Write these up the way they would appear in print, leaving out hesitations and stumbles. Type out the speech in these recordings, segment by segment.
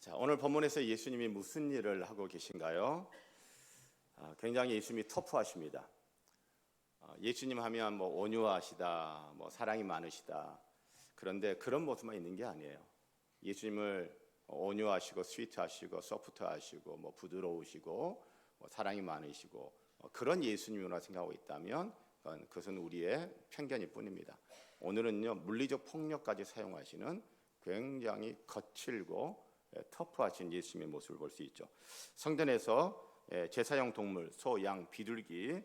자, 오늘 본문에서 예수님이 무슨 일을 하고 계신가요? 굉장히 예수님이 터프하십니다. 예수님 하면 뭐 온유하시다, 뭐 사랑이 많으시다. 그런데 그런 모습만 있는 게 아니에요. 예수님을 온유하시고 스위트하시고 소프트하시고 뭐 부드러우시고 뭐 사랑이 많으시고 그런 예수님이라 생각하고 있다면 그것은 우리의 편견일 뿐입니다. 오늘은요, 물리적 폭력까지 사용하시는 굉장히 거칠고 터프하신 예수님의 모습을 볼 수 있죠. 성전에서 제사용 동물, 소, 양, 비둘기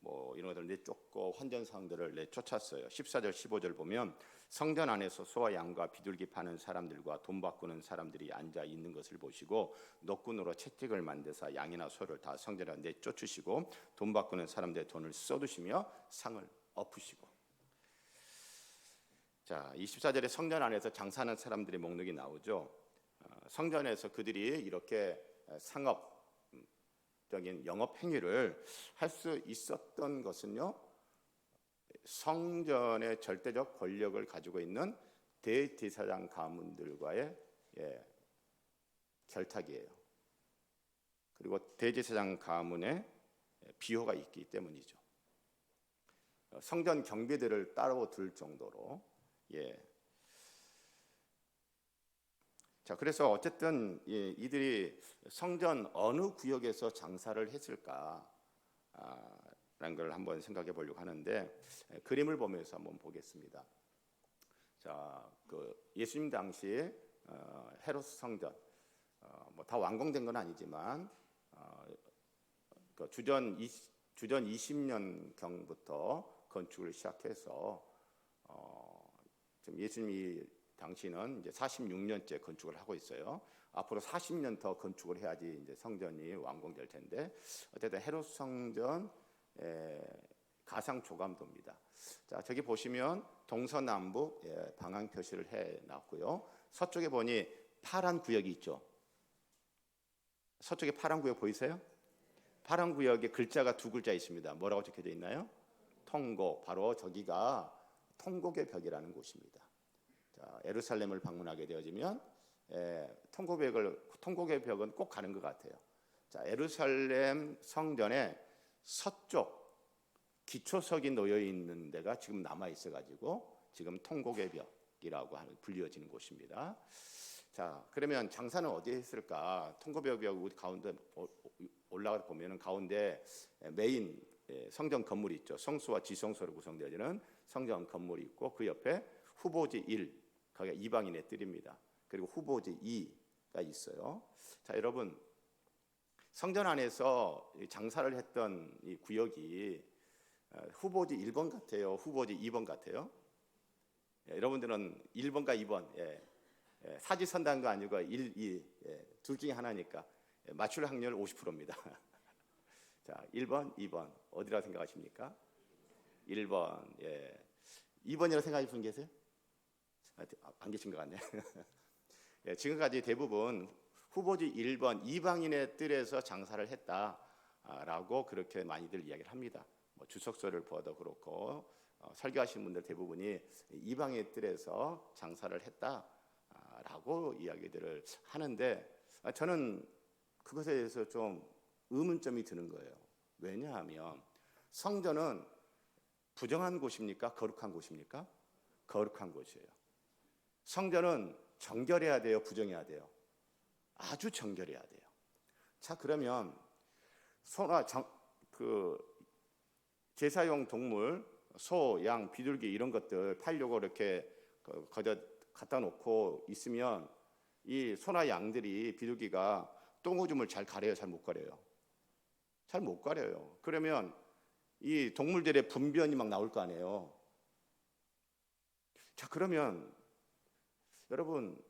뭐 이런 것들 내쫓고 환전상들을 내쫓았어요. 14절 15절 보면 성전 안에서 소와 양과 비둘기 파는 사람들과 돈 바꾸는 사람들이 앉아 있는 것을 보시고 노끈으로 채찍을 만드사 양이나 소를 다 성전에 내쫓으시고 돈 바꾸는 사람들의 돈을 쏟으시며 상을 엎으시고. 자, 24절에 성전 안에서 장사하는 사람들의 목록이 나오죠. 성전에서 그들이 이렇게 상업적인 영업 행위를 할 수 있었던 것은요, 성전의 절대적 권력을 가지고 있는 대제사장 가문들과의 결탁이에요. 그리고 대제사장 가문의 비호가 있기 때문이죠. 성전 경비들을 따로 둘 정도로 자, 그래서 어쨌든 이들이 성전 어느 구역에서 장사를 했을까 라는 걸 한번 생각해 보려고 하는데 그림을 보면서 한번 보겠습니다. 자, 그 예수님 당시에 헤로스 성전 뭐 다 완공된 건 아니지만 그 주전 20년 경부터 건축을 시작해서 지금 예수님이 당시는 이제 46년째 건축을 하고 있어요. 앞으로 40년 더 건축을 해야지 이제 성전이 완공될 텐데 어쨌든 헤롯 성전 가상 조감도입니다. 자, 저기 보시면 동서남북 방향 표시를 해 놨고요. 서쪽에 보니 파란 구역이 있죠. 서쪽에 파란 구역 보이세요? 파란 구역에 글자가 두 글자 있습니다. 뭐라고 적혀져 있나요? 통곡. 바로 저기가 통곡의 벽이라는 곳입니다. 자, 예루살렘을 방문하게 되어지면 통곡의 벽은 꼭 가는 것 같아요. 자, 예루살렘 성전의 서쪽 기초석이 놓여 있는 데가 지금 남아 있어가지고 지금 통곡의 벽이라고 불리어지는 곳입니다. 자, 그러면 장사는 어디에 했을까? 통곡의 벽 우리 가운데 올라가 보면은 가운데 메인 성전 건물이 있죠. 성수와 지성소로 구성되어지는 성전 건물이 있고 그 옆에 후보지 1, 거기가 이방인의 뜰입니다. 그리고 후보지 2가 있어요. 자, 여러분, 성전 안에서 장사를 했던 이 구역이 후보지 1번 같아요? 후보지 2번 같아요? 여러분들은 1번과 2번 사지선다한 거 아니고 1, 2 둘 중에 하나니까 맞출 확률 50%입니다. 자, 1번, 2번 어디라고 생각하십니까? 1번. 2번이라고 생각하시는 분 계세요? 안 계신 것 같네요. 지금까지 대부분 후보지 1번 이방인의 뜰에서 장사를 했다라고 그렇게 많이들 이야기를 합니다. 뭐 주석서를 보아도 그렇고 설교하시는 분들 대부분이 이방인의 뜰에서 장사를 했다라고 이야기들을 하는데 저는 그것에 대해서 좀 의문점이 드는 거예요. 왜냐하면 성전은 부정한 곳입니까? 거룩한 곳입니까? 거룩한 곳이에요. 성전은 정결해야 돼요? 부정해야 돼요? 아주 정결해야 돼요. 자, 그러면 소나 제사용 동물, 소, 양, 비둘기 이런 것들 팔려고 이렇게 갖다 놓고 있으면 이 소나 양들이 비둘기가 똥오줌을 잘 가려요? 잘 못 가려요? 잘 못 가려요. 그러면 이 동물들의 분변이 막 나올 거 아니에요. 자, 그러면 여러분,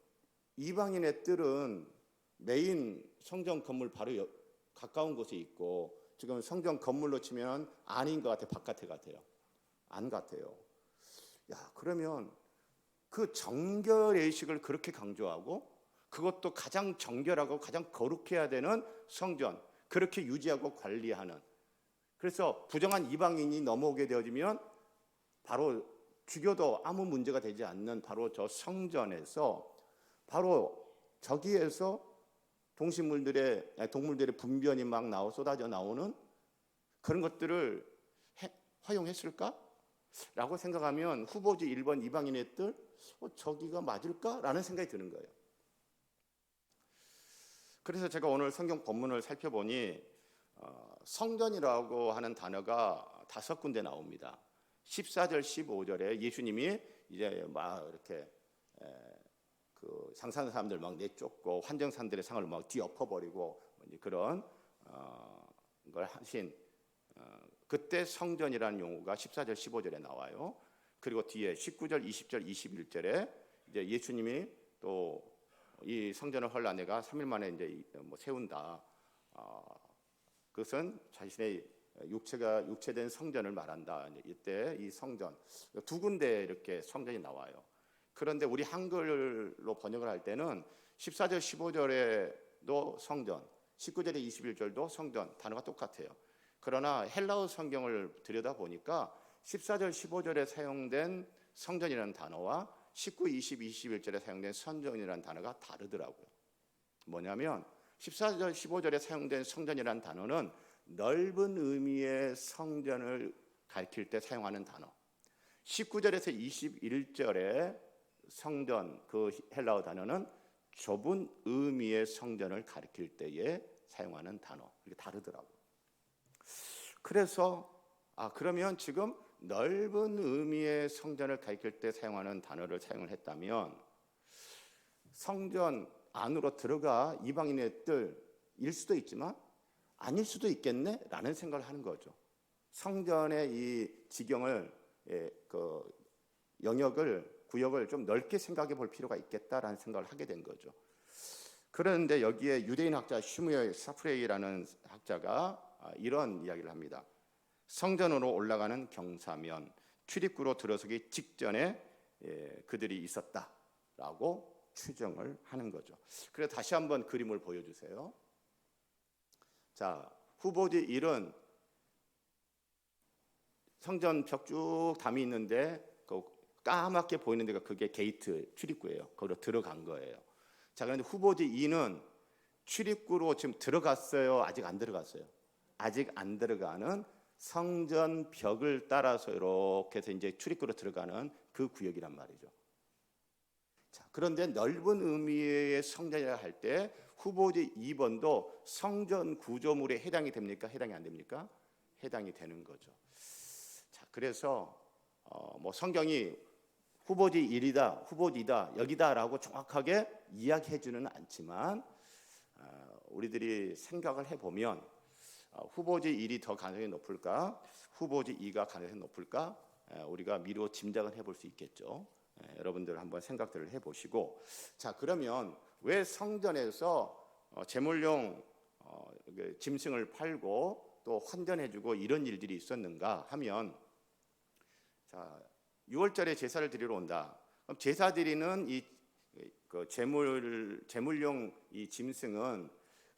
이방인의 뜰은 메인 성전 건물 바로 가까운 곳에 있고 지금 성전 건물로 치면 아닌 것 같아요? 바깥에 같아요? 안 같아요. 야, 그러면 그 정결의식을 그렇게 강조하고 그것도 가장 정결하고 가장 거룩해야 되는 성전 그렇게 유지하고 관리하는, 그래서 부정한 이방인이 넘어오게 되어지면 바로 죽여도 아무 문제가 되지 않는 바로 저 성전에서 바로 저기에서 동물들의 분변이 막 쏟아져 나오는 그런 것들을 허용했을까? 라고 생각하면 후보지 1번 이방인의 뜰 저기가 맞을까? 라는 생각이 드는 거예요. 그래서 제가 오늘 성경 본문을 살펴보니 성전이라고 하는 단어가 5군데 나옵니다. 14절 15절에 예수님이 이제 막 이렇게 그 상산 사람들 막 내쫓고 환정산들의 상을 막 뒤엎어버리고 그런 걸 하신 그때 성전이라는 용어가 14절 15절에 나와요. 그리고 뒤에 19절 20절 21절에 이제 예수님이 또 이 성전을 헐라 내가 3일 만에 이제 세운다. 그것은 자신의 육체된 성전을 말한다. 이때 이 성전 2군데 이렇게 성전이 나와요. 그런데 우리 한글로 번역을 할 때는 14절 15절에도 성전, 19절에 21절도 성전 단어가 똑같아요. 그러나 헬라어 성경을 들여다보니까 14절 15절에 사용된 성전이라는 단어와 19, 20, 21절에 사용된 성전이라는 단어가 다르더라고요. 뭐냐면 14절 15절에 사용된 성전이라는 단어는 넓은 의미의 성전을 가리킬 때 사용하는 단어, 19절에서 21절에 성전 그 헬라어 단어는 좁은 의미의 성전을 가리킬 때에 사용하는 단어, 이게 다르더라고요. 그래서 그러면 지금 넓은 의미의 성전을 가리킬 때 사용하는 단어를 사용을 했다면 성전 안으로 들어가 이방인의 뜰일 수도 있지만 아닐 수도 있겠네 라는 생각을 하는 거죠. 성전의 이 지경을 그 구역을 좀 넓게 생각해 볼 필요가 있겠다라는 생각을 하게 된 거죠. 그런데 여기에 유대인 학자 슈무엘 사프레이라는 학자가 이런 이야기를 합니다. 성전으로 올라가는 경사면 출입구로 들어서기 직전에 그들이 있었다라고 추정을 하는 거죠. 그래서 다시 한번 그림을 보여주세요. 자, 후보지 1은 성전 벽 쭉 담이 있는데 그 까맣게 보이는 데가 그게 게이트 출입구예요. 거기로 들어간 거예요. 자, 그런데 후보지 2는 출입구로 지금 들어갔어요? 아직 안 들어갔어요? 아직 안 들어가는 성전 벽을 따라서 이렇게 해서 이제 출입구로 들어가는 그 구역이란 말이죠. 자, 그런데 넓은 의미의 성전이라 할 때 후보지 2번도 성전 구조물에 해당이 됩니까? 해당이 안 됩니까? 해당이 되는 거죠. 자, 그래서 뭐 성경이 후보지 1이다, 후보지 2다, 여기다라고 정확하게 이야기해주는 않지만 우리들이 생각을 해보면 후보지 1이 더 가능성이 높을까? 후보지 2가 가능성이 높을까? 우리가 미루어 짐작을 해볼 수 있겠죠. 여러분들 한번 생각들을 해보시고, 자, 그러면 왜 성전에서 제물용 짐승을 팔고 또 환전해주고 이런 일들이 있었는가 하면, 자, 6월절에 제사를 드리러 온다. 그럼 제사 드리는 그 제물용 이 짐승은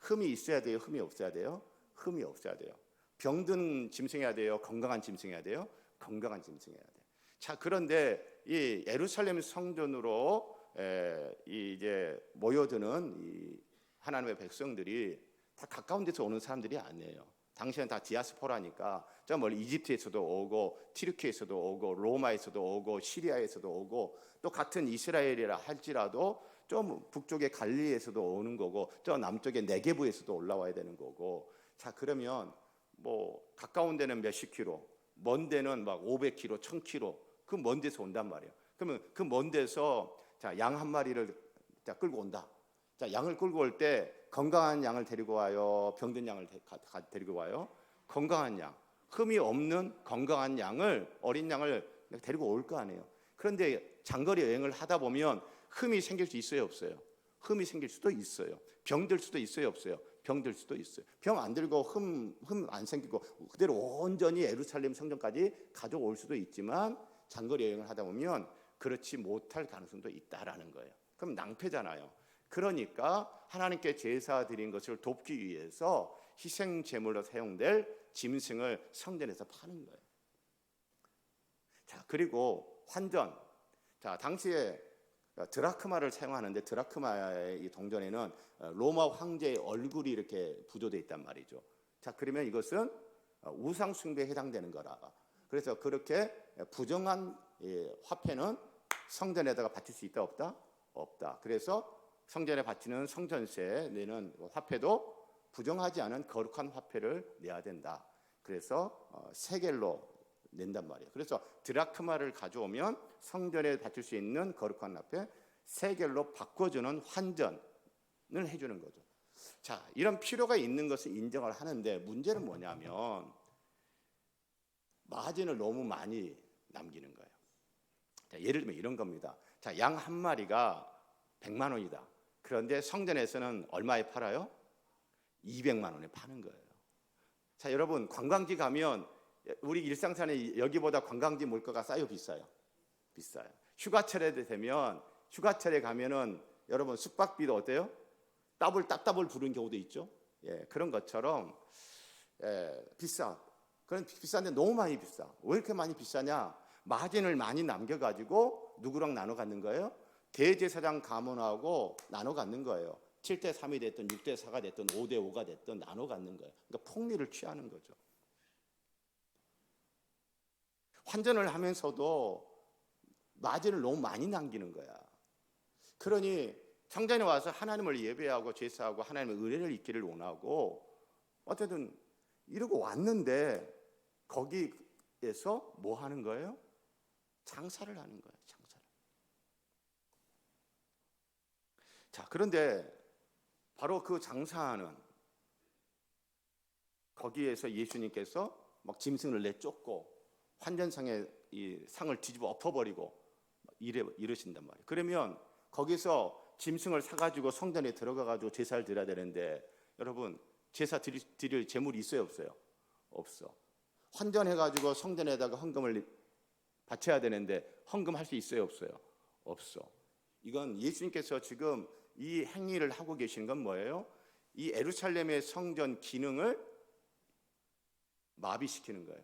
흠이 있어야 돼요? 흠이 없어야 돼요? 흠이 없어야 돼요. 병든 짐승해야 돼요? 건강한 짐승해야 돼요? 건강한 짐승해야 돼요. 자, 그런데 이 예루살렘 성전으로 이제 모여드는 이 하나님의 백성들이 다 가까운 데서 오는 사람들이 아니에요. 당시에는 다 디아스포라니까 저 멀리 이집트에서도 오고 튀르키에서도 오고 로마에서도 오고 시리아에서도 오고 또 같은 이스라엘이라 할지라도 좀 북쪽의 갈릴리에서도 오는 거고 저 남쪽의 네게브에서도 올라와야 되는 거고, 자, 그러면 뭐 가까운 데는 몇십 킬로, 먼 데는 막 500킬로, 1000킬로 그 먼 데서 온단 말이에요. 그러면 그 먼 데서 자, 양 한 마리를 끌고 온다. 자, 양을 끌고 올 때 건강한 양을 데리고 와요? 병든 양을 데리고 와요? 건강한 양, 흠이 없는 건강한 양을, 어린 양을 데리고 올 거 아니에요. 그런데 장거리 여행을 하다 보면 흠이 생길 수 있어요, 없어요? 흠이 생길 수도 있어요. 병들 수도 있어요, 없어요? 병들 수도 있어요. 병 안 들고 흠 안 생기고 그대로 온전히 예루살렘 성전까지 가져올 수도 있지만 장거리 여행을 하다 보면 그렇지 못할 가능성도 있다라는 거예요. 그럼 낭패잖아요. 그러니까 하나님께 제사 드린 것을 돕기 위해서 희생 제물로 사용될 짐승을 성전에서 파는 거예요. 자, 그리고 환전. 자, 당시에 드라크마를 사용하는데 드라크마의 이 동전에는 로마 황제의 얼굴이 이렇게 부조되어 있단 말이죠. 자, 그러면 이것은 우상 숭배에 해당되는 거라. 그래서 그렇게 부정한 화폐는 성전에다가 바칠 수 있다 없다? 없다. 그래서 성전에 바치는 성전세 내는 화폐도 부정하지 않은 거룩한 화폐를 내야 된다. 그래서 세겔로 낸단 말이에요. 그래서 드라크마를 가져오면 성전에 바칠 수 있는 거룩한 화폐 세겔로 바꿔주는 환전을 해주는 거죠. 자, 이런 필요가 있는 것을 인정을 하는데 문제는 뭐냐면 마진을 너무 많이 남기는 거예요. 자, 예를 들면 이런 겁니다. 자, 양 한 마리가 100만 원이다. 그런데 성전에서는 얼마에 팔아요? 200만 원에 파는 거예요. 자, 여러분 관광지 가면 우리 일상생활에 여기보다 관광지 물가가 싸요, 비싸요? 비싸요. 휴가철에 되면 휴가철에 가면은 여러분 숙박비도 어때요? 따블 부르는 경우도 있죠. 예, 그런 것처럼 비싸. 그런 비싼데 너무 많이 비싸. 왜 이렇게 많이 비싸냐? 마진을 많이 남겨가지고 누구랑 나눠 갖는 거예요? 대제사장 가문하고 나눠 갖는 거예요. 7대 3이 됐든 6대 4가 됐든 5대 5가 됐든 나눠 갖는 거예요. 그러니까 폭리를 취하는 거죠. 환전을 하면서도 마진을 너무 많이 남기는 거야. 그러니 성전에 와서 하나님을 예배하고 제사하고 하나님의 은혜를 입기를 원하고 어쨌든 이러고 왔는데 거기에서 뭐 하는 거예요? 장사를 하는 거예요. 장사를. 자, 그런데 바로 그 장사하는 거기에서 예수님께서 막 짐승을 내쫓고 환전상에 이 상을 뒤집어 엎어버리고 이러신단 말이에요. 그러면 거기서 짐승을 사가지고 성전에 들어가가지고 제사를 드려야 되는데 여러분 제사 드릴 재물이 있어요 없어요? 없어. 환전해가지고 성전에다가 헌금을 바쳐야 되는데 헌금할 수 있어요 없어요? 없어. 이건 예수님께서 지금 이 행위를 하고 계시는 건 뭐예요? 이 예루살렘의 성전 기능을 마비시키는 거예요.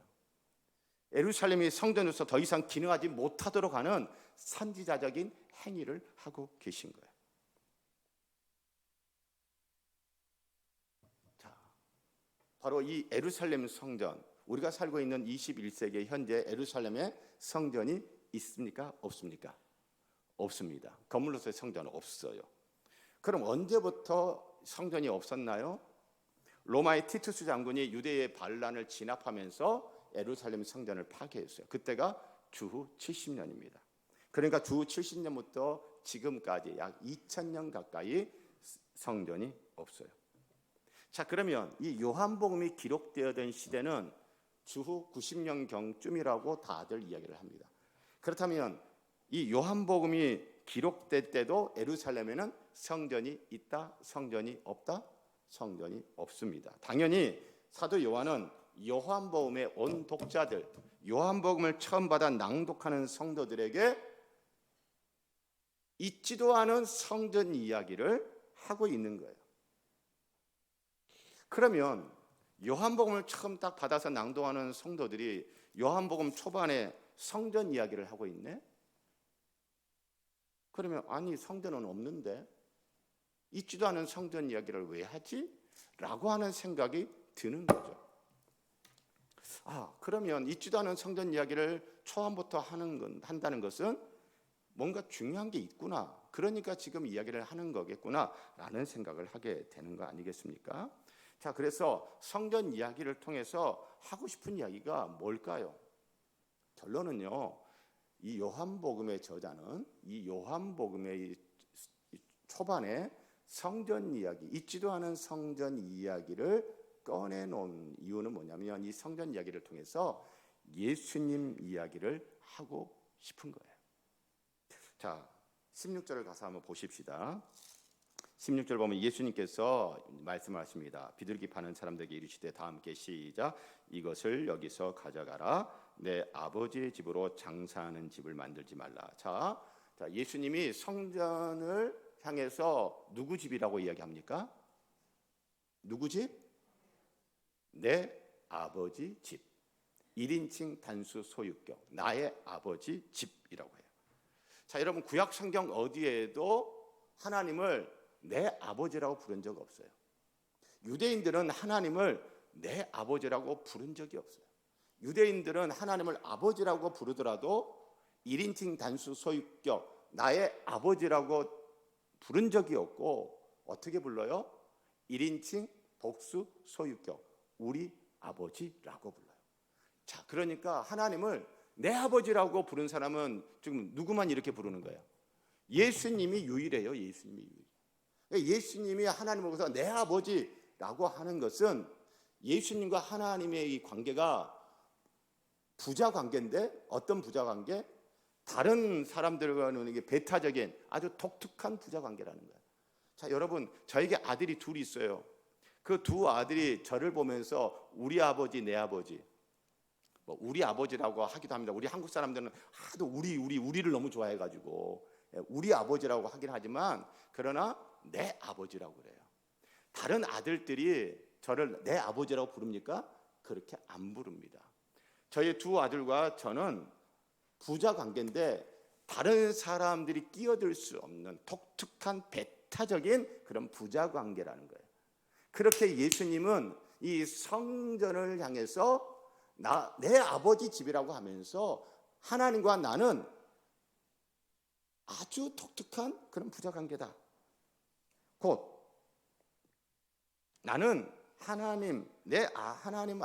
예루살렘의 성전에서 더 이상 기능하지 못하도록 하는 선지자적인 행위를 하고 계신 거예요. 자, 바로 이 예루살렘 성전, 우리가 살고 있는 21세기 현재 예루살렘에 성전이 있습니까? 없습니까? 없습니다. 건물로서의 성전은 없어요. 그럼 언제부터 성전이 없었나요? 로마의 티투스 장군이 유대의 반란을 진압하면서 예루살렘 성전을 파괴했어요. 그때가 주후 70년입니다. 그러니까 주후 70년부터 지금까지 약 2000년 가까이 성전이 없어요. 자, 그러면 이 요한복음이 기록되어진 시대는 주후 90년경쯤이라고 다들 이야기를 합니다. 그렇다면 이 요한복음이 기록될 때도 예루살렘에는 성전이 있다, 성전이 없다? 성전이 없습니다. 당연히 사도 요한은 요한복음의 온 독자들, 요한복음을 처음 받아 낭독하는 성도들에게 있지도 않은 성전 이야기를 하고 있는 거예요. 그러면 요한복음을 처음 딱 받아서 낭독하는 성도들이 요한복음 초반에 성전 이야기를 하고 있네? 그러면 아니 성전은 없는데 있지도 않은 성전 이야기를 왜 하지? 라고 하는 생각이 드는 거죠. 그러면 있지도 않은 성전 이야기를 초반부터 한다는 것은 뭔가 중요한 게 있구나. 그러니까 지금 이야기를 하는 거겠구나 라는 생각을 하게 되는 거 아니겠습니까? 자, 그래서 성전 이야기를 통해서 하고 싶은 이야기가 뭘까요? 결론은요, 이 요한복음의 저자는 이 요한복음의 초반에 성전 이야기, 있지도 않은 성전 이야기를 꺼내놓은 이유는 뭐냐면 이 성전 이야기를 통해서 예수님 이야기를 하고 싶은 거예요. 자, 16절을 가서 한번 보십시다. 16절 보면 예수님께서 말씀을 하십니다. 비둘기 파는 사람들에게 이르시되 다 함께 시작. 이것을 여기서 가져가라. 내 아버지의 집으로 장사하는 집을 만들지 말라. 자, 예수님이 성전을 향해서 누구 집이라고 이야기합니까? 누구 집? 내 아버지 집. 1인칭 단수 소유격. 나의 아버지 집이라고 해요. 자, 여러분 구약 성경 어디에도 하나님을 내 아버지라고 부른 적 없어요. 유대인들은 하나님을 내 아버지라고 부른 적이 없어요. 유대인들은 하나님을 아버지라고 부르더라도 1인칭 단수 소유격 나의 아버지라고 부른 적이 없고 어떻게 불러요? 1인칭 복수 소유격 우리 아버지라고 불러요. 자, 그러니까 하나님을 내 아버지라고 부른 사람은 지금 누구만 이렇게 부르는 거예요? 예수님이 유일해요. 예수님이 유일. 예수님이 하나님을 보고서 내 아버지라고 하는 것은 예수님과 하나님의 이 관계가 부자 관계인데 어떤 부자 관계? 다른 사람들과는 이게 배타적인 아주 독특한 부자 관계라는 거예요. 자, 여러분 저에게 아들이 둘이 있어요. 그 두 아들이 저를 보면서 우리 아버지, 내 아버지, 뭐 우리 아버지라고 하기도 합니다. 우리 한국 사람들은 하도 우리를 너무 좋아해가지고 우리 아버지라고 하긴 하지만 그러나 내 아버지라고 그래요. 다른 아들들이 저를 내 아버지라고 부릅니까? 그렇게 안 부릅니다. 저희 두 아들과 저는 부자 관계인데 다른 사람들이 끼어들 수 없는 독특한 배타적인 그런 부자 관계라는 거예요. 그렇게 예수님은 이 성전을 향해서 내 아버지 집이라고 하면서 하나님과 나는 아주 독특한 그런 부자 관계다. 곧 나는 내 하나님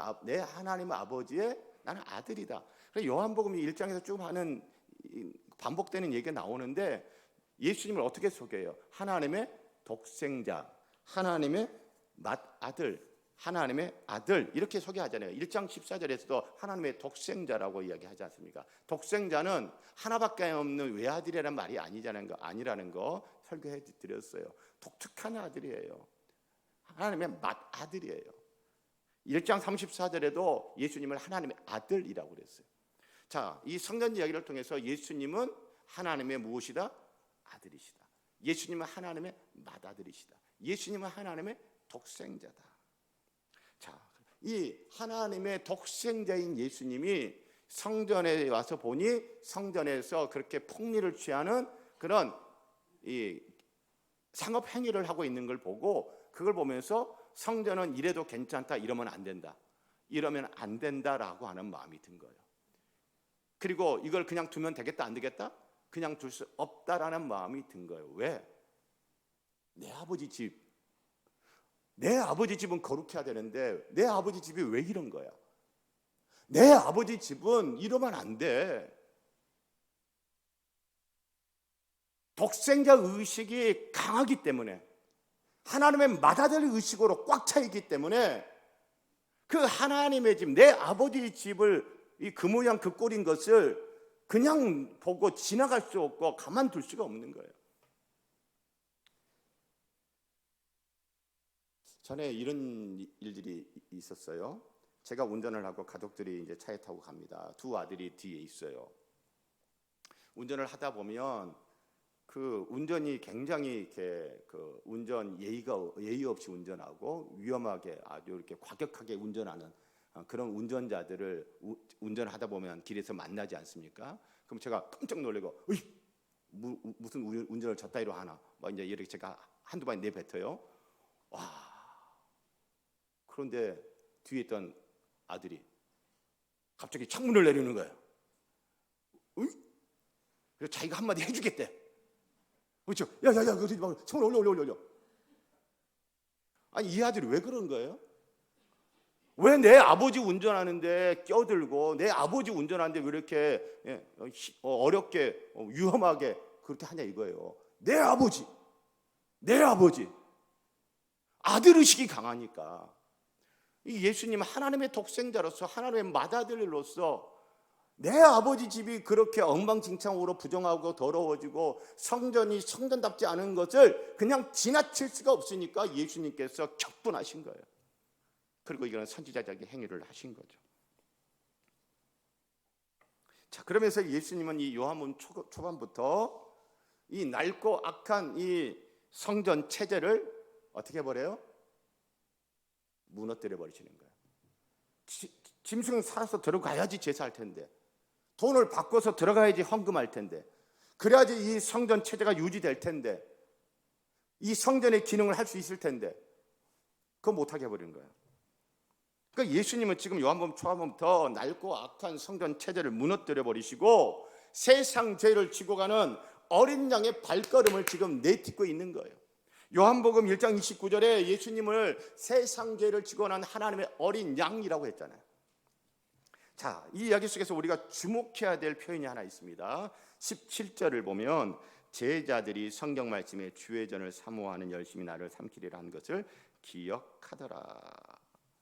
아버지의 나는 아들이다. 그래서 요한복음 1장에서 쭉 하는 반복되는 얘기가 나오는데 예수님을 어떻게 소개해요? 하나님의 독생자, 하나님의 맏아들, 하나님의 아들 이렇게 소개하잖아요. 1장 14절에서도 하나님의 독생자라고 이야기하지 않습니까? 독생자는 하나밖에 없는 외아들이라는 말이 아니라는 거 설교해 드렸어요. 독특한 아들이에요. 하나님의 맏아들이에요. 1장 34절에도 예수님을 하나님의 아들이라고 그랬어요. 자, 이 성전 이야기를 통해서 예수님은 하나님의 무엇이다? 아들이시다. 예수님은 하나님의 맏아들이시다. 예수님은 하나님의 독생자다. 자, 이 하나님의 독생자인 예수님이 성전에 와서 보니 성전에서 그렇게 폭리를 취하는 그런 이 상업 행위를 하고 있는 걸 보고 그걸 보면서 성전은 이래도 괜찮다, 이러면 안 된다, 이러면 안 된다라고 하는 마음이 든 거예요. 그리고 이걸 그냥 두면 되겠다, 안 되겠다? 그냥 둘 수 없다라는 마음이 든 거예요. 왜? 내 아버지 집은 거룩해야 되는데 내 아버지 집이 왜 이런 거야? 내 아버지 집은 이러면 안 돼. 독생자 의식이 강하기 때문에 하나님의 맏아들 의식으로 꽉 차 있기 때문에 그 하나님의 집, 내 아버지 집을 그 모양 그 꼴인 것을 그냥 보고 지나갈 수 없고 가만둘 수가 없는 거예요. 전에 이런 일들이 있었어요. 제가 운전을 하고 가족들이 이제 차에 타고 갑니다. 두 아들이 뒤에 있어요. 운전을 하다 보면 그 운전이 굉장히 이렇게 그 운전 예의 없이 운전하고 위험하게 아주 이렇게 과격하게 운전하는 그런 운전자들을 운전하다 보면 길에서 만나지 않습니까? 그럼 제가 깜짝 놀래고 무슨 운전을 저따위로 하나 막 이제 이렇게 제가 한두 번 내뱉어요. 와. 그런데 뒤에 있던 아들이 갑자기 창문을 내리는 거예요. 그래서 자기가 한마디 해주겠대. 그렇죠? 야야야, 그러지 마. 창문 올려. 아니 이 아들이 왜 그런 거예요? 왜 내 아버지 운전하는데 껴들고 내 아버지 운전하는데 왜 이렇게 어렵게 위험하게 그렇게 하냐 이거예요. 내 아버지 아들 의식이 강하니까. 이 예수님 하나님의 독생자로서 하나님의 맏아들로서 내 아버지 집이 그렇게 엉망진창으로 부정하고 더러워지고 성전답지 않은 것을 그냥 지나칠 수가 없으니까 예수님께서 격분하신 거예요. 그리고 이거는 선지자적인 행위를 하신 거죠. 자, 그러면서 예수님은 이 요한복음 초반부터 이 낡고 악한 이 성전 체제를 어떻게 해버려요? 무너뜨려 버리시는 거예요. 짐승 살아서 들어가야지 제사할 텐데, 돈을 바꿔서 들어가야지 헌금할 텐데, 그래야지 이 성전 체제가 유지될 텐데, 이 성전의 기능을 할 수 있을 텐데 그거 못하게 해버리는 거예요. 그러니까 예수님은 지금 요한복음 초반부터 낡고 악한 성전 체제를 무너뜨려 버리시고 세상 죄를 지고 가는 어린 양의 발걸음을 지금 내딛고 있는 거예요. 요한복음 1장 29절에 예수님을 세상 죄를 지고 난 하나님의 어린 양이라고 했잖아요. 자, 이 이야기 속에서 우리가 주목해야 될 표현이 하나 있습니다. 17절을 보면 제자들이 성경 말씀에 주의 전을 사모하는 열심히 나를 삼키리라 한 것을 기억하더라.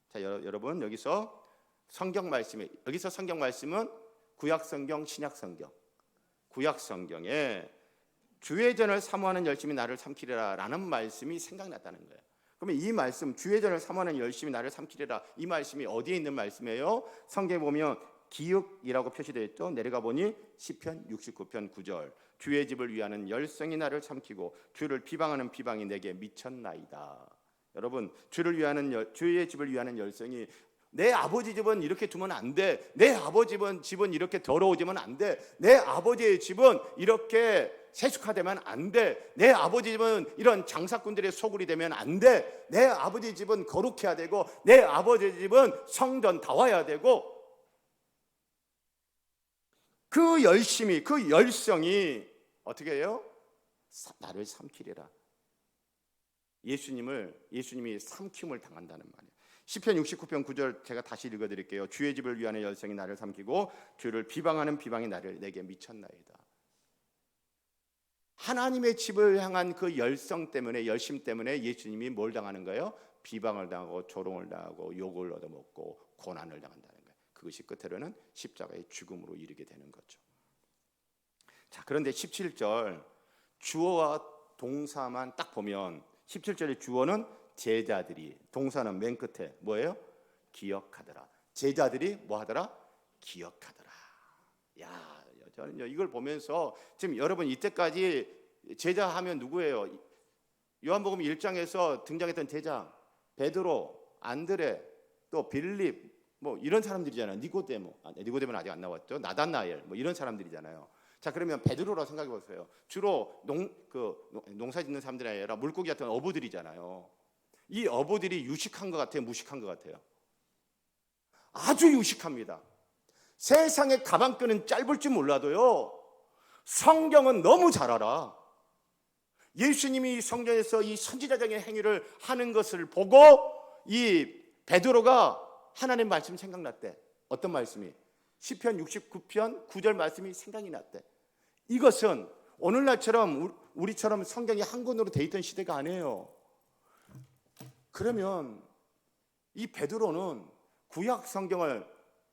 자, 여러분 여기서 성경 말씀은 구약 성경, 신약 성경. 구약 성경에 주의 전을 사모하는 열심히 나를 삼키리라라는 말씀이 생각났다는 거예요. 그러면 이 말씀, 주의 전을 사모하는 열심히 나를 삼키리라, 이 말씀이 어디에 있는 말씀이에요? 성경에 보면 기억이라고 표시되어 있죠. 내려가 보니 시편 69편 9절, 주의 집을 위하는 열성이 나를 삼키고 주를 비방하는 비방이 내게 미쳤나이다. 여러분, 주의 집을 위하는 열성이, 내 아버지 집은 이렇게 두면 안 돼, 내 아버지 집은 이렇게 더러워지면 안 돼, 내 아버지의 집은 이렇게 세속화되면 안 돼, 내 아버지 집은 이런 장사꾼들의 소굴이 되면 안 돼, 내 아버지 집은 거룩해야 되고 내 아버지 집은 성전 다 와야 되고, 그 열심이, 그 열성이 어떻게 해요? 나를 삼키리라. 예수님이 삼킴을 당한다는 말이에요. 시편 69편 9절 제가 다시 읽어드릴게요. 주의 집을 위하는 열성이 나를 삼키고 주를 비방하는 비방이 내게 미쳤나이다. 하나님의 집을 향한 그 열성 때문에, 열심 때문에 예수님이 뭘 당하는 거예요? 비방을 당하고 조롱을 당하고 욕을 얻어먹고 고난을 당한다는 거예요. 그것이 끝으로는 십자가의 죽음으로 이르게 되는 거죠. 자, 그런데 17절 주어와 동사만 딱 보면 17절의 주어는 제자들이, 동사는 맨 끝에 뭐예요? 기억하더라. 제자들이 뭐 하더라? 기억하더라. 야, 저는 이걸 보면서 지금 여러분 이때까지 제자 하면 누구예요? 요한복음 1장에서 등장했던 제자, 베드로, 안드레, 또 빌립, 뭐 이런 사람들이잖아요. 니고데모는 아직 안 나왔죠. 나단나엘, 뭐 이런 사람들이잖아요. 자, 그러면 베드로라고 생각해 보세요. 주로 농사 짓는 사람들이 아니라 물고기 같은 어부들이잖아요. 이 어부들이 유식한 것 같아요, 무식한 것 같아요? 아주 유식합니다. 세상에 가방끈은 짧을 줄 몰라도요, 성경은 너무 잘 알아. 예수님이 성전에서 이 선지자적인 행위를 하는 것을 보고 이 베드로가 하나님 말씀 생각났대. 어떤 말씀이? 시편 69편 9절 말씀이 생각이 났대. 이것은 오늘날처럼 우리처럼 성경이 한 권으로 돼 있던 시대가 아니에요. 그러면 이 베드로는 구약 성경을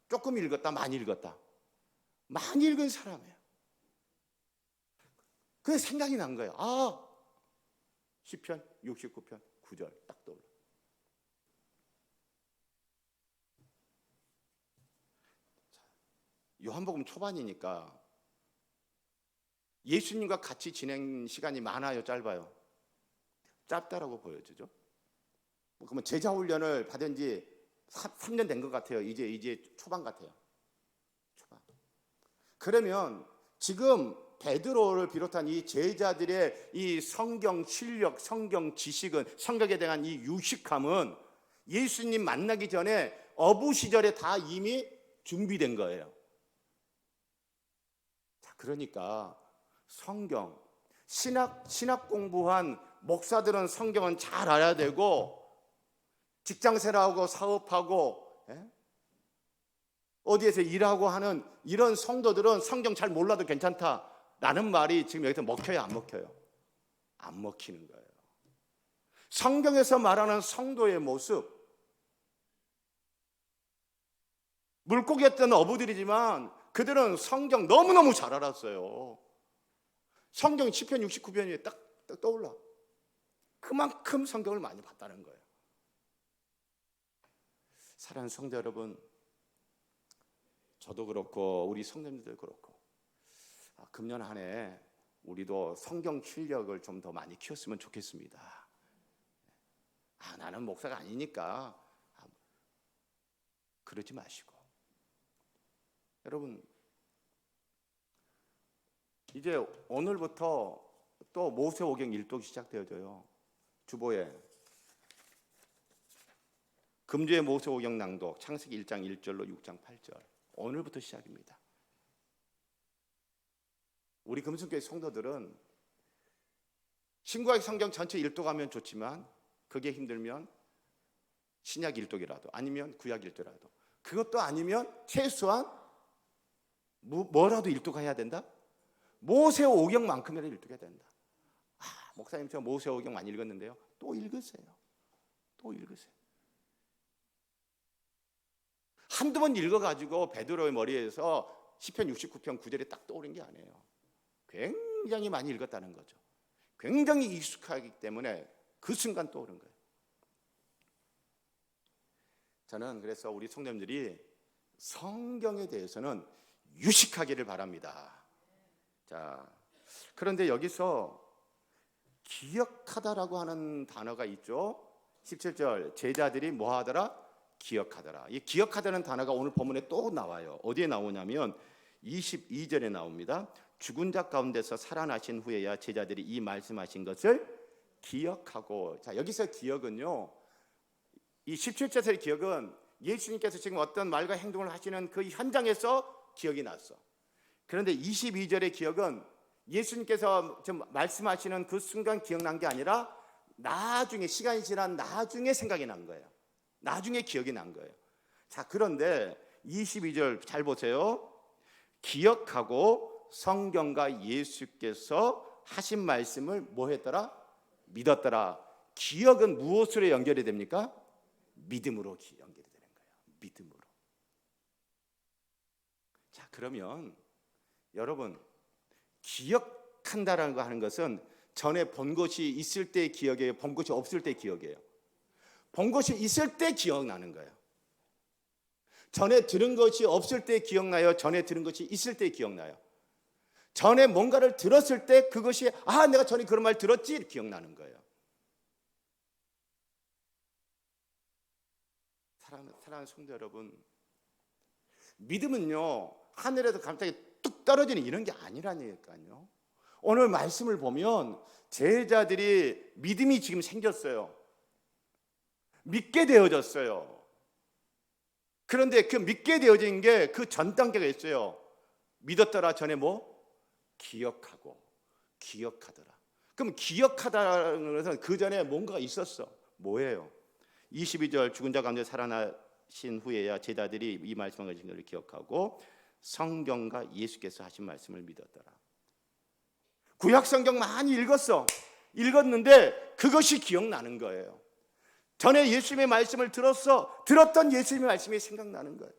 조금 읽었다, 많이 읽었다? 많이 읽은 사람이에요. 그게 생각이 난 거예요. 아, 시편 69편 9절 딱 떠올라. 요한복음 초반이니까 예수님과 같이 지낸 시간이 많아요, 짧아요? 짧다라고 보여지죠. 그러면 제자 훈련을 받은 지 3년 된 것 같아요. 이제 초반 같아요. 초반. 그러면 지금 베드로를 비롯한 이 제자들의 이 성경 실력, 성경 지식은, 성경에 대한 이 유식함은 예수님 만나기 전에 어부 시절에 다 이미 준비된 거예요. 자, 그러니까 성경, 신학 공부한 목사들은 성경은 잘 알아야 되고, 직장생활하고 사업하고 어디에서 일하고 하는 이런 성도들은 성경 잘 몰라도 괜찮다라는 말이 지금 여기서 먹혀요, 안 먹혀요? 안 먹히는 거예요. 성경에서 말하는 성도의 모습, 물고기였던 어부들이지만 그들은 성경 너무너무 잘 알았어요. 성경 시편 69편이 딱 떠올라. 그만큼 성경을 많이 봤다는 거예요. 사랑하는 성도 여러분, 저도 그렇고 우리 성도님들 그렇고 금년 한 해 우리도 성경 실력을 좀 더 많이 키웠으면 좋겠습니다. 나는 목사가 아니니까 그러지 마시고, 여러분 이제 오늘부터 또 모세오경 일독이 시작되어져요. 주보에 금주의 모세오경 낭독 창세기 1장 1절로 6장 8절 오늘부터 시작입니다. 우리 금순교회 성도들은 신구약 성경 전체 일독하면 좋지만 그게 힘들면 신약 일독이라도 아니면 구약 일독이라도 그것도 아니면 최소한 뭐라도 일독해야 된다? 모세오경만큼이라도 일독해야 된다. 목사님 저 모세오경 많이 읽었는데요. 또 읽으세요. 또 읽으세요. 한두 번 읽어가지고 베드로의 머리에서 시편 69편 9절이 딱 떠오른 게 아니에요. 굉장히 많이 읽었다는 거죠. 굉장히 익숙하기 때문에 그 순간 떠오른 거예요. 저는 그래서 우리 성도님들이 성경에 대해서는 유식하기를 바랍니다. 자, 그런데 여기서 기억하다라고 하는 단어가 있죠. 17절 제자들이 뭐 하더라? 기억하더라. 이 기억하다는 단어가 오늘 본문에 또 나와요. 어디에 나오냐면 22절에 나옵니다. 죽은 자 가운데서 살아나신 후에야 제자들이 이 말씀하신 것을 기억하고. 자, 여기서 기억은요, 이 17절의 기억은 예수님께서 지금 어떤 말과 행동을 하시는 그 현장에서 기억이 났어. 그런데 22절의 기억은 예수님께서 지금 말씀하시는 그 순간 기억난 게 아니라 나중에, 시간이 지난 나중에 생각이 난 거예요. 나중에 기억이 난 거예요. 자, 그런데 22절 잘 보세요. 기억하고 성경과 예수께서 하신 말씀을 뭐 했더라? 믿었더라. 기억은 무엇으로 연결이 됩니까? 믿음으로 연결이 되는 거예요. 믿음으로. 자, 그러면 여러분, 기억한다라는 거 하는 것은 전에 본 것이 있을 때 기억이에요? 본 것이 없을 때 기억이에요? 본 것이 있을 때 기억나는 거예요. 전에 들은 것이 없을 때 기억나요? 전에 들은 것이 있을 때 기억나요? 전에 뭔가를 들었을 때 그것이 내가 전에 그런 말 들었지 기억나는 거예요. 사랑하는 성도 여러분, 믿음은요 하늘에서 갑자기 뚝 떨어지는 이런 게 아니라니까요. 오늘 말씀을 보면 제자들이 믿음이 지금 생겼어요. 믿게 되어졌어요. 그런데 그 믿게 되어진 게 그 전 단계가 있어요. 믿었더라 전에 뭐? 기억하고 기억하더라. 그럼 기억하다라는 것은 그 전에 뭔가가 있었어. 뭐예요? 22절 죽은 자 가운데 살아나신 후에야 제자들이 이 말씀을 하신 것을 기억하고 성경과 예수께서 하신 말씀을 믿었더라. 구약 성경 많이 읽었는데 그것이 기억나는 거예요. 전에 예수님의 말씀을 들었던 예수님의 말씀이 생각나는 거예요.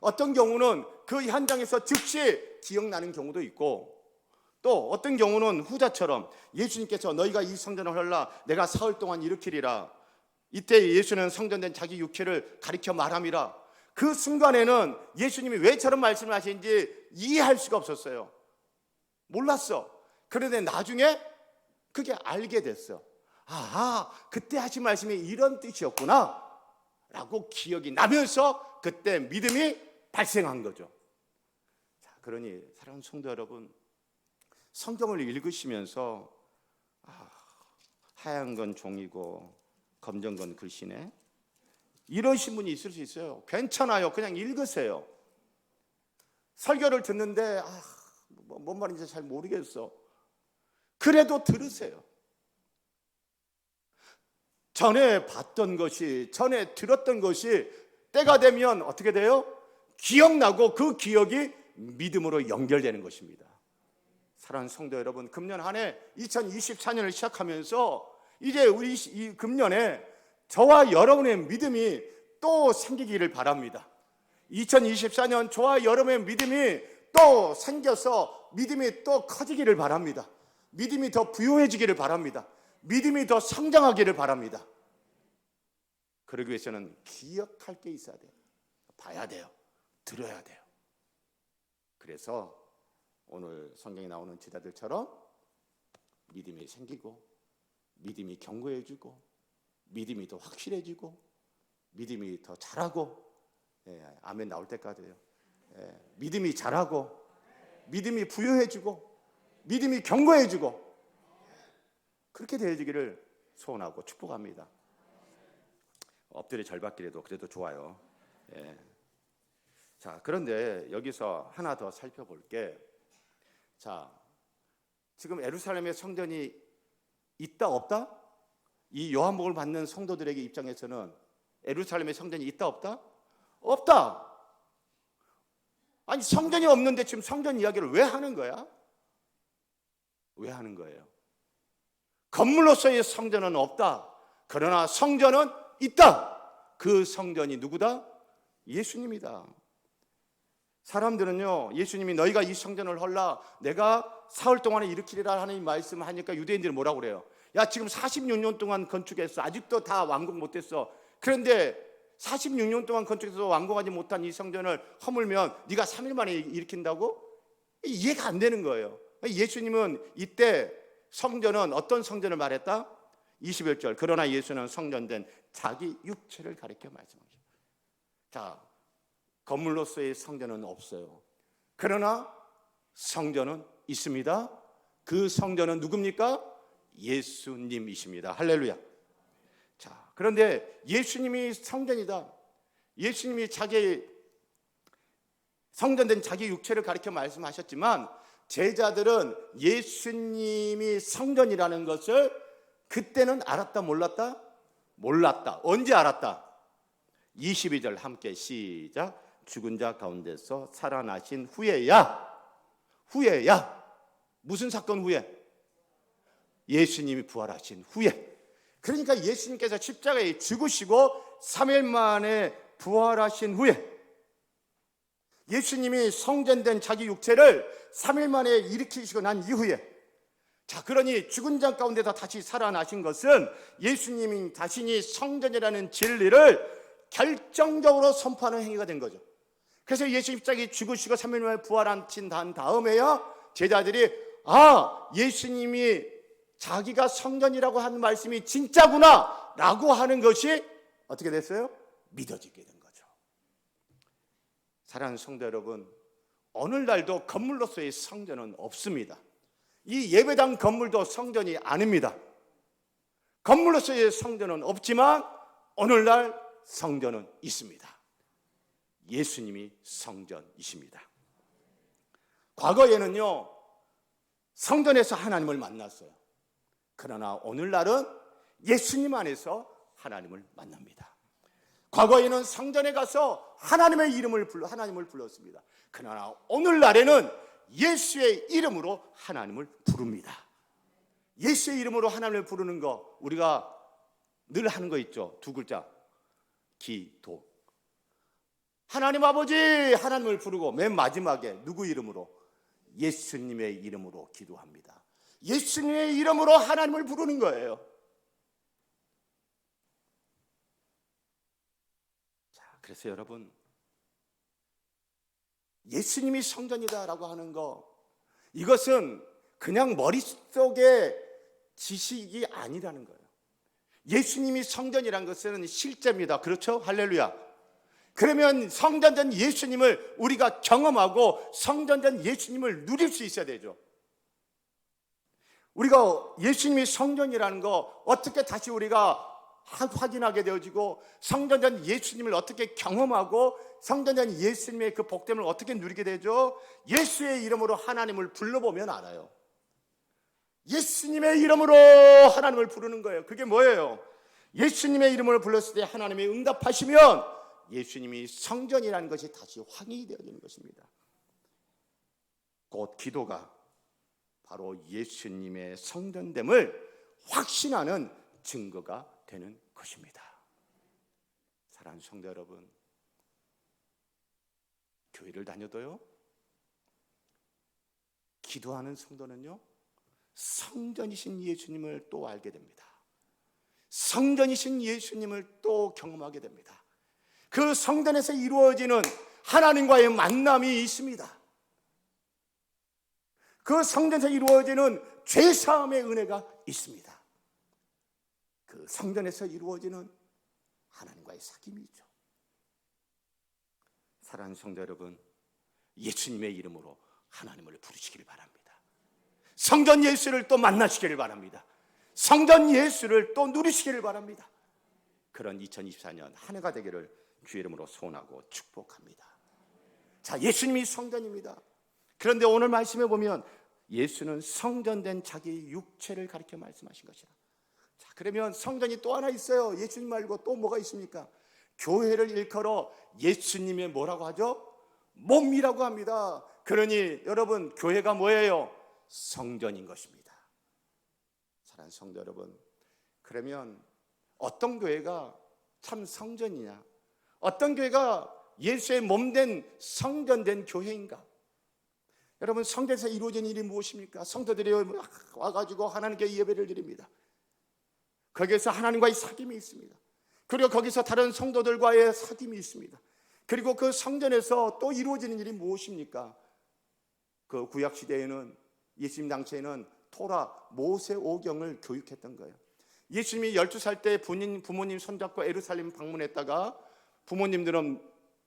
어떤 경우는 그 현장에서 즉시 기억나는 경우도 있고, 또 어떤 경우는 후자처럼 예수님께서 너희가 이 성전을 헐라 내가 사흘 동안 일으키리라. 이때 예수는 성전된 자기 육체를 가리켜 말함이라. 그 순간에는 예수님이 왜 저런 말씀을 하시는지 이해할 수가 없었어요. 몰랐어. 그런데 나중에 그게 알게 됐어. 그때 하신 말씀이 이런 뜻이었구나 라고 기억이 나면서 그때 믿음이 발생한 거죠. 자, 그러니 사랑하는 성도 여러분, 성경을 읽으시면서 하얀 건 종이고 검정 건 글씨네, 이러신 분이 있을 수 있어요. 괜찮아요. 그냥 읽으세요. 설교를 듣는데 뭔 말인지 잘 모르겠어. 그래도 들으세요. 전에 봤던 것이, 전에 들었던 것이 때가 되면 어떻게 돼요? 기억나고 그 기억이 믿음으로 연결되는 것입니다. 사랑하는 성도 여러분, 금년 한 해 2024년을 시작하면서 이제 우리 이 금년에 저와 여러분의 믿음이 또 생기기를 바랍니다. 2024년 저와 여러분의 믿음이 또 생겨서 믿음이 또 커지기를 바랍니다. 믿음이 더 부유해지기를 바랍니다. 믿음이 더 성장하기를 바랍니다. 그러기 위해서는 기억할 게 있어야 돼요. 봐야 돼요. 들어야 돼요. 그래서 오늘 성경에 나오는 제자들처럼 믿음이 생기고, 믿음이 견고해지고, 믿음이 더 확실해지고, 믿음이 더 자라고, 아멘 나올 때까지요. 믿음이 자라고, 믿음이 부여해지고 믿음이 견고해지고 그렇게 되어지기를 소원하고 축복합니다. 엎드려 절받기라도 그래도 좋아요. 예. 자, 그런데 여기서 하나 더 살펴볼게. 자, 지금 예루살렘의 성전이 있다 없다? 이 요한복음을 받는 성도들에게 입장에서는 예루살렘의 성전이 있다 없다? 없다. 아니 성전이 없는데 지금 성전 이야기를 왜 하는 거야? 왜 하는 거예요? 건물로서의 성전은 없다. 그러나 성전은 있다. 그 성전이 누구다? 예수님이다. 사람들은요, 예수님이 너희가 이 성전을 헐라 내가 사흘 동안에 일으키리라 하는 말씀을 하니까 유대인들이 뭐라고 그래요? 야, 지금 46년 동안 건축했어. 아직도 다 완공 못했어. 그런데 46년 동안 건축해서 완공하지 못한 이 성전을 허물면 네가 3일 만에 일으킨다고? 이해가 안 되는 거예요. 예수님은 이때 성전은 어떤 성전을 말했다? 21절. 그러나 예수는 성전된 자기 육체를 가리켜 말씀하셨어요. 자, 건물로서의 성전은 없어요. 그러나 성전은 있습니다. 그 성전은 누굽니까? 예수님이십니다. 할렐루야. 자, 그런데 예수님이 성전이다. 예수님이 자기 성전된 자기 육체를 가리켜 말씀하셨지만 제자들은 예수님이 성전이라는 것을 그때는 알았다 몰랐다? 몰랐다. 언제 알았다? 22절 함께 시작. 죽은 자 가운데서 살아나신 후에야 무슨 사건 후에? 예수님이 부활하신 후에. 그러니까 예수님께서 십자가에 죽으시고 3일 만에 부활하신 후에 예수님이 성전된 자기 육체를 3일 만에 일으키시고 난 이후에, 자, 그러니 죽은 자 가운데서 다시 살아나신 것은 예수님이 자신이 성전이라는 진리를 결정적으로 선포하는 행위가 된 거죠. 그래서 예수님 십자가에 죽으시고 3일 만에 부활하신 다음에야 제자들이 예수님이 자기가 성전이라고 하는 말씀이 진짜구나 라고 하는 것이 어떻게 됐어요? 믿어지게 된 거죠. 사랑하는 성도 여러분, 오늘날도 건물로서의 성전은 없습니다. 이 예배당 건물도 성전이 아닙니다. 건물로서의 성전은 없지만 오늘날 성전은 있습니다. 예수님이 성전이십니다. 과거에는요, 성전에서 하나님을 만났어요. 그러나 오늘날은 예수님 안에서 하나님을 만납니다. 과거에는 성전에 가서 하나님의 이름을 하나님을 불렀습니다. 그러나 오늘날에는 예수의 이름으로 하나님을 부릅니다. 예수의 이름으로 하나님을 부르는 거 우리가 늘 하는 거 있죠. 두 글자, 기도. 하나님 아버지 하나님을 부르고 맨 마지막에 누구 이름으로? 예수님의 이름으로 기도합니다. 예수님의 이름으로 하나님을 부르는 거예요. 자, 그래서 여러분, 예수님이 성전이다라고 하는 거, 이것은 그냥 머릿속에 지식이 아니라는 거예요. 예수님이 성전이라는 것은 실제입니다. 그렇죠? 할렐루야. 그러면 성전된 예수님을 우리가 경험하고 성전된 예수님을 누릴 수 있어야 되죠. 우리가 예수님이 성전이라는 거 어떻게 다시 우리가 확인하게 되어지고 성전된 예수님을 어떻게 경험하고 성전된 예수님의 그 복됨을 어떻게 누리게 되죠? 예수의 이름으로 하나님을 불러보면 알아요. 예수님의 이름으로 하나님을 부르는 거예요. 그게 뭐예요? 예수님의 이름을 불렀을 때 하나님이 응답하시면 예수님이 성전이라는 것이 다시 확인이 되어지는 것입니다. 곧 기도가 바로 예수님의 성전됨을 확신하는 증거가 되는 것입니다. 사랑하는 성도 여러분, 교회를 다녀도요, 기도하는 성도는요, 성전이신 예수님을 또 알게 됩니다. 성전이신 예수님을 또 경험하게 됩니다. 그 성전에서 이루어지는 하나님과의 만남이 있습니다. 그 성전에서 이루어지는 죄사함의 은혜가 있습니다. 그 성전에서 이루어지는 하나님과의 사귐이 있죠. 사랑하는 성도 여러분, 예수님의 이름으로 하나님을 부르시길 바랍니다. 성전 예수를 또 만나시기를 바랍니다. 성전 예수를 또 누리시기를 바랍니다. 그런 2024년 한 해가 되기를 주의 이름으로 소원하고 축복합니다. 자, 예수님이 성전입니다. 그런데 오늘 말씀에 보면 예수는 성전된 자기 육체를 가리켜 말씀하신 것이라. 자, 그러면 성전이 또 하나 있어요. 예수님 말고 또 뭐가 있습니까? 교회를 일컬어 예수님의 뭐라고 하죠? 몸이라고 합니다. 그러니 여러분, 교회가 뭐예요? 성전인 것입니다. 사랑하는 성도 여러분, 그러면 어떤 교회가 참 성전이냐? 어떤 교회가 예수의 몸된 성전된 교회인가? 여러분, 성전에서 이루어진 일이 무엇입니까? 성도들이 와가지고 하나님께 예배를 드립니다. 거기에서 하나님과의 사귐이 있습니다. 그리고 거기서 다른 성도들과의 사귐이 있습니다. 그리고 그 성전에서 또 이루어지는 일이 무엇입니까? 그 구약시대에는, 예수님 당시에는 토라, 모세 오경을 교육했던 거예요. 예수님이 12살 때 부모님 손잡고 예루살렘 방문했다가 부모님들은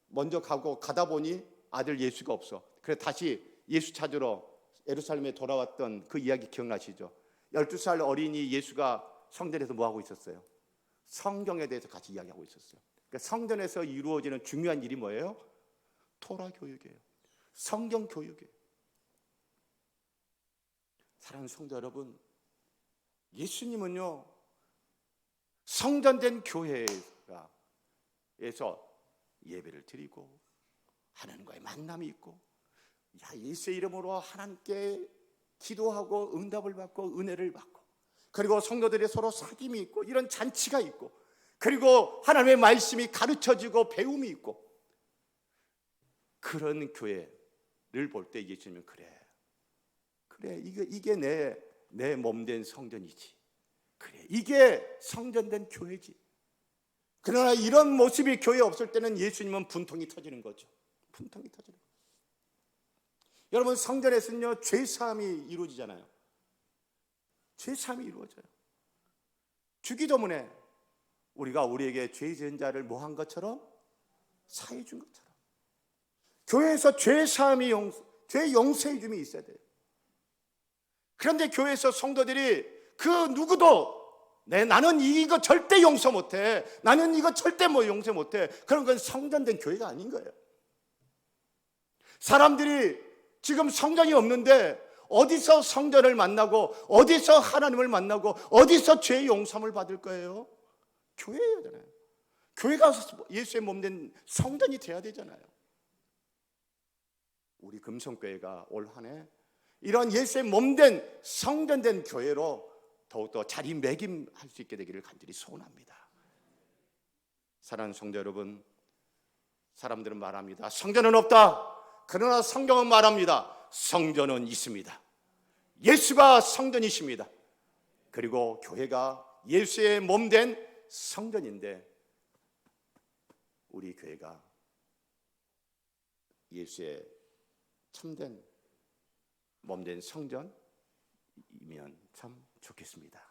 먼저 가다 보니 아들 예수가 없어. 그래서 다시 예수 찾으러 예루살렘에 돌아왔던 그 이야기 기억나시죠? 12살 어린이 예수가 성전에서 뭐 하고 있었어요? 성경에 대해서 같이 이야기하고 있었어요. 그러니까 성전에서 이루어지는 중요한 일이 뭐예요? 토라 교육이에요. 성경 교육이에요. 사랑하는 성도 여러분, 예수님은요, 성전된 교회에서 예배를 드리고 하나님과의 만남이 있고, 예수의 이름으로 하나님께 기도하고 응답을 받고 은혜를 받고, 그리고 성도들이 서로 사귐이 있고 이런 잔치가 있고, 그리고 하나님의 말씀이 가르쳐지고 배움이 있고, 그런 교회를 볼 때 예수님은 그래 이게 내 몸된 성전이지, 그래 이게 성전된 교회지. 그러나 이런 모습이 교회에 없을 때는 예수님은 분통이 터지는 거죠. 분통이 터지는 거죠. 여러분, 성전에서는요, 죄사함이 이루어지잖아요. 죄사함이 이루어져요. 주기도문에 우리가 우리에게 죄 지은 자를 뭐 한 것처럼 사해 준 것처럼, 교회에서 죄사함이 죄 용서해 줌이 있어야 돼요. 그런데 교회에서 성도들이 그 누구도 나는 이거 절대 용서 못해, 나는 이거 절대 용서 못해, 그런 건 성전된 교회가 아닌 거예요. 사람들이 지금 성전이 없는데 어디서 성전을 만나고 어디서 하나님을 만나고 어디서 죄의 용서를 받을 거예요? 교회여야 되잖아요. 교회가 예수의 몸된 성전이 돼야 되잖아요. 우리 금성교회가 올 한 해 이런 예수의 몸된 성전된 교회로 더욱더 자리매김할 수 있게 되기를 간절히 소원합니다. 사랑하는 성도 여러분, 사람들은 말합니다. 성전은 없다. 그러나 성경은 말합니다. 성전은 있습니다. 예수가 성전이십니다. 그리고 교회가 예수의 몸된 성전인데, 우리 교회가 예수의 참된 몸된 성전이면 참 좋겠습니다.